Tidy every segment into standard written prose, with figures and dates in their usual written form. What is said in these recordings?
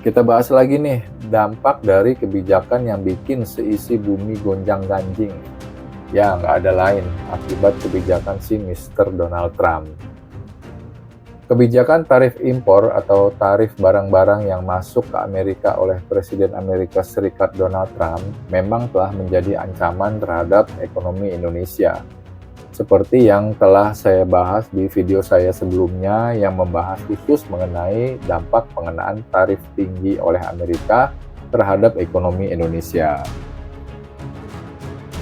Kita bahas lagi nih, dampak dari kebijakan yang bikin seisi bumi gonjang-ganjing. Ya, nggak ada lain akibat kebijakan si Mr. Donald Trump. Kebijakan tarif impor atau tarif barang-barang yang masuk ke Amerika oleh Presiden Amerika Serikat Donald Trump memang telah menjadi ancaman terhadap ekonomi Indonesia. Seperti yang telah saya bahas di video saya sebelumnya yang membahas khusus mengenai dampak pengenaan tarif tinggi oleh Amerika terhadap ekonomi Indonesia.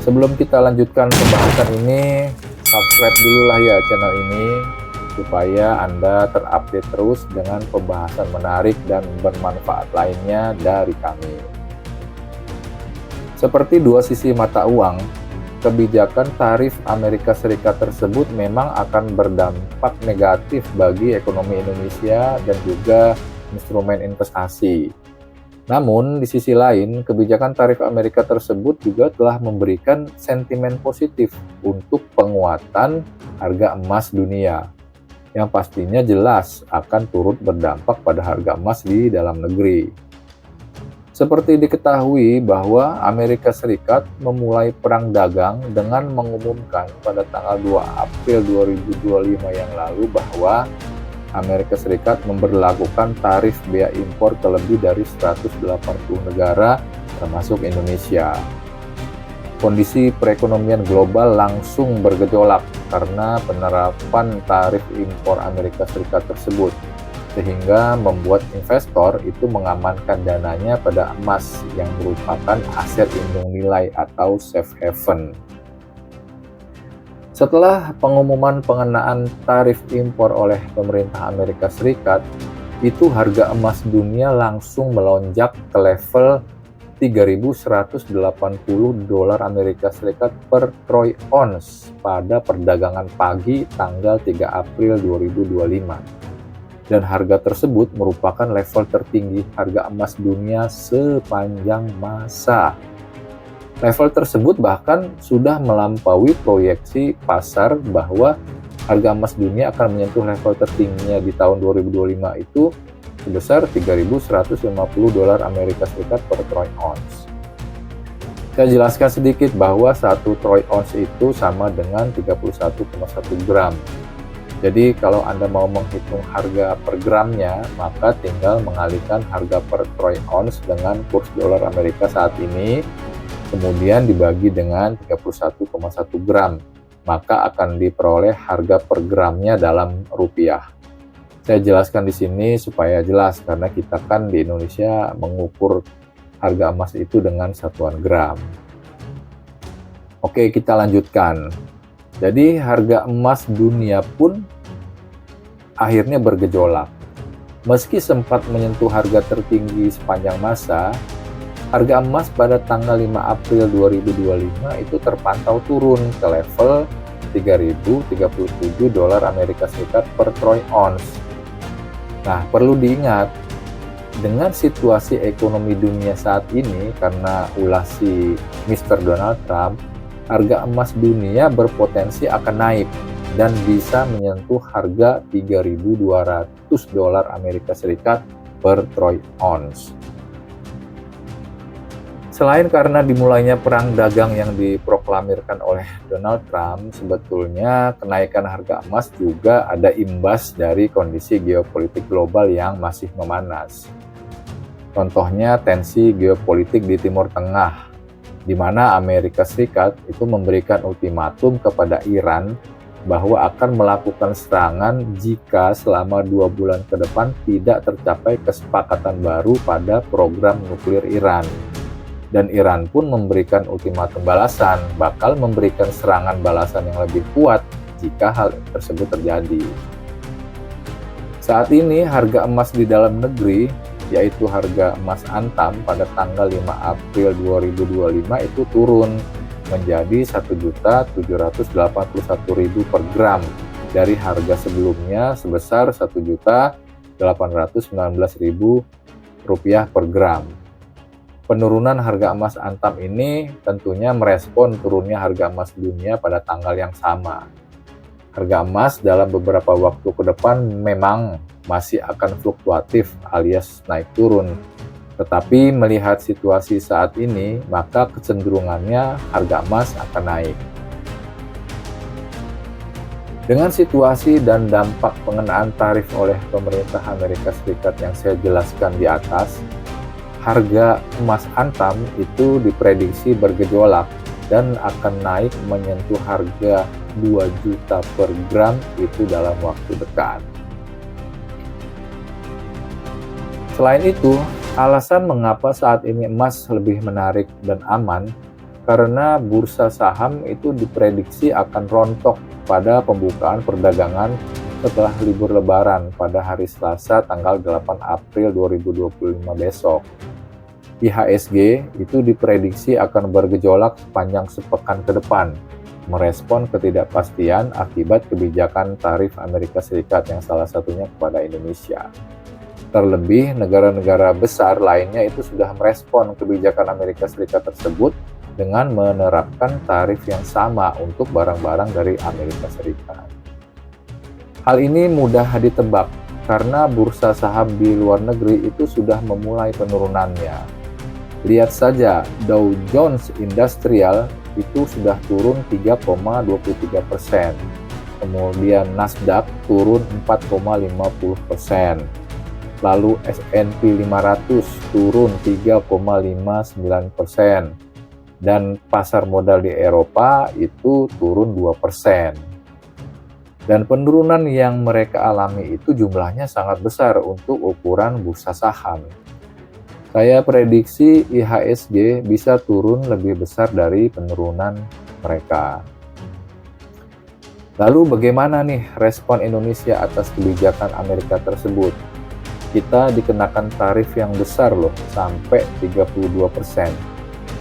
Sebelum kita lanjutkan pembahasan ini, subscribe dulu lah ya channel ini supaya Anda terupdate terus dengan pembahasan menarik dan bermanfaat lainnya dari kami. Seperti dua sisi mata uang, kebijakan tarif Amerika Serikat tersebut memang akan berdampak negatif bagi ekonomi Indonesia dan juga instrumen investasi. Namun, di sisi lain, kebijakan tarif Amerika tersebut juga telah memberikan sentimen positif untuk penguatan harga emas dunia, yang pastinya jelas akan turut berdampak pada harga emas di dalam negeri. Seperti diketahui bahwa Amerika Serikat memulai perang dagang dengan mengumumkan pada tanggal 2 April 2025 yang lalu bahwa Amerika Serikat memberlakukan tarif bea impor ke lebih dari 180 negara termasuk Indonesia. Kondisi perekonomian global langsung bergejolak karena penerapan tarif impor Amerika Serikat tersebut, sehingga membuat investor itu mengamankan dananya pada emas yang merupakan aset lindung nilai atau safe haven. Setelah pengumuman pengenaan tarif impor oleh pemerintah Amerika Serikat, itu harga emas dunia langsung melonjak ke level 3.180 dolar Amerika Serikat per troy ounce pada perdagangan pagi tanggal 3 April 2025. Dan harga tersebut merupakan level tertinggi harga emas dunia sepanjang masa. Level tersebut bahkan sudah melampaui proyeksi pasar bahwa harga emas dunia akan menyentuh level tertingginya di tahun 2025 itu sebesar 3.150 dolar Amerika Serikat per troy ounce. Saya jelaskan sedikit bahwa satu troy ounce itu sama dengan 31,1 gram. Jadi kalau Anda mau menghitung harga per gramnya, maka tinggal mengalihkan harga per troy ounce dengan kurs dolar Amerika saat ini, kemudian dibagi dengan 31,1 gram, maka akan diperoleh harga per gramnya dalam rupiah. Saya jelaskan di sini supaya jelas, karena kita kan di Indonesia mengukur harga emas itu dengan satuan gram. Oke, kita lanjutkan. Jadi harga emas dunia pun akhirnya bergejolak. Meski sempat menyentuh harga tertinggi sepanjang masa, harga emas pada tanggal 5 April 2025 itu terpantau turun ke level 3.037 dolar Amerika Serikat per troy ounce. Nah, perlu diingat, dengan situasi ekonomi dunia saat ini, karena ulah si Mr. Donald Trump, harga emas dunia berpotensi akan naik dan bisa menyentuh harga 3.200 dolar Amerika Serikat per troy ounce. Selain karena dimulainya perang dagang yang diproklamirkan oleh Donald Trump, sebetulnya kenaikan harga emas juga ada imbas dari kondisi geopolitik global yang masih memanas. Contohnya tensi geopolitik di Timur Tengah, di mana Amerika Serikat itu memberikan ultimatum kepada Iran bahwa akan melakukan serangan jika selama 2 bulan ke depan tidak tercapai kesepakatan baru pada program nuklir Iran. Dan Iran pun memberikan ultimatum balasan, bakal memberikan serangan balasan yang lebih kuat jika hal tersebut terjadi. Saat ini harga emas di dalam negeri, yaitu harga emas Antam pada tanggal 5 April 2025 itu turun menjadi 1.781.000 per gram dari harga sebelumnya sebesar 1.819.000 rupiah per gram. Penurunan harga emas Antam ini tentunya merespon turunnya harga emas dunia pada tanggal yang sama. Harga emas dalam beberapa waktu ke depan memang masih akan fluktuatif alias naik turun. Tetapi melihat situasi saat ini, maka kecenderungannya harga emas akan naik. Dengan situasi dan dampak pengenaan tarif oleh pemerintah Amerika Serikat yang saya jelaskan di atas, harga emas antam itu diprediksi bergejolak dan akan naik menyentuh harga 2 juta per gram itu dalam waktu dekat. Selain itu, alasan mengapa saat ini emas lebih menarik dan aman karena bursa saham itu diprediksi akan rontok pada pembukaan perdagangan setelah libur Lebaran pada hari Selasa tanggal 8 April 2025 besok. IHSG itu diprediksi akan bergejolak sepanjang sepekan ke depan, merespon ketidakpastian akibat kebijakan tarif Amerika Serikat yang salah satunya kepada Indonesia. Terlebih, negara-negara besar lainnya itu sudah merespon kebijakan Amerika Serikat tersebut dengan menerapkan tarif yang sama untuk barang-barang dari Amerika Serikat. Hal ini mudah ditebak karena bursa saham di luar negeri itu sudah memulai penurunannya. Lihat saja, Dow Jones Industrial itu sudah turun 3,23%, kemudian Nasdaq turun 4,50%, lalu S&P 500 turun 3,59%, dan pasar modal di Eropa itu turun 2%. Dan penurunan yang mereka alami itu jumlahnya sangat besar untuk ukuran bursa saham. Saya prediksi IHSG bisa turun lebih besar dari penurunan mereka. Lalu bagaimana nih respon Indonesia atas kebijakan Amerika tersebut? Kita dikenakan tarif yang besar loh, sampai 32%.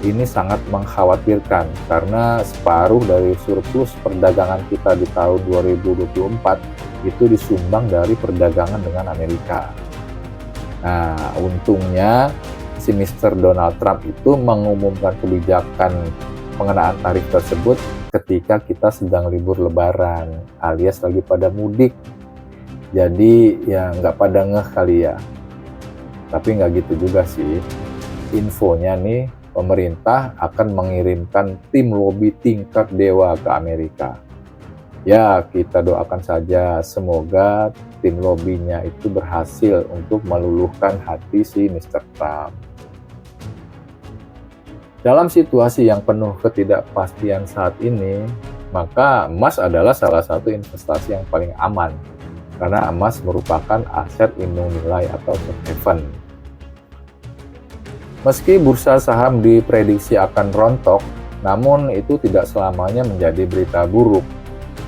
Ini sangat mengkhawatirkan karena separuh dari surplus perdagangan kita di tahun 2024 itu disumbang dari perdagangan dengan Amerika. Nah, untungnya si Mr. Donald Trump itu mengumumkan kebijakan pengenaan tarif tersebut ketika kita sedang libur Lebaran alias lagi pada mudik. Jadi ya nggak pada ngeh kali ya. Tapi nggak gitu juga sih. Infonya nih, pemerintah akan mengirimkan tim lobi tingkat dewa ke Amerika. Ya, kita doakan saja semoga tim lobinya itu berhasil untuk meluluhkan hati si Mr. Trump. Dalam situasi yang penuh ketidakpastian saat ini, maka emas adalah salah satu investasi yang paling aman, karena emas merupakan aset lindung nilai atau safe haven. Meski bursa saham diprediksi akan rontok, namun itu tidak selamanya menjadi berita buruk.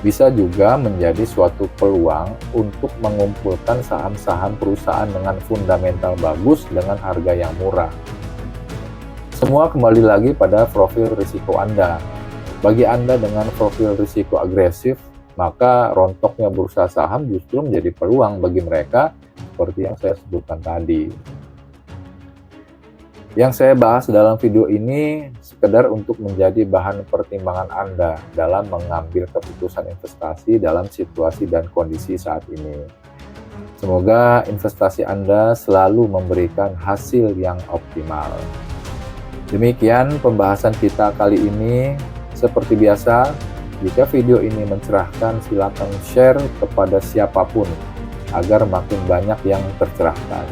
Bisa juga menjadi suatu peluang untuk mengumpulkan saham-saham perusahaan dengan fundamental bagus dengan harga yang murah. Semua kembali lagi pada profil risiko Anda. Bagi Anda dengan profil risiko agresif, maka rontoknya bursa saham justru menjadi peluang bagi mereka seperti yang saya sebutkan tadi. Yang saya bahas dalam video ini sekedar untuk menjadi bahan pertimbangan Anda dalam mengambil keputusan investasi dalam situasi dan kondisi saat ini. Semoga investasi Anda selalu memberikan hasil yang optimal. Demikian pembahasan kita kali ini. Seperti biasa, jika video ini mencerahkan, silakan share kepada siapapun agar makin banyak yang tercerahkan.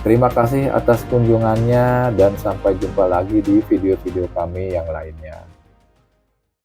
Terima kasih atas kunjungannya dan sampai jumpa lagi di video-video kami yang lainnya.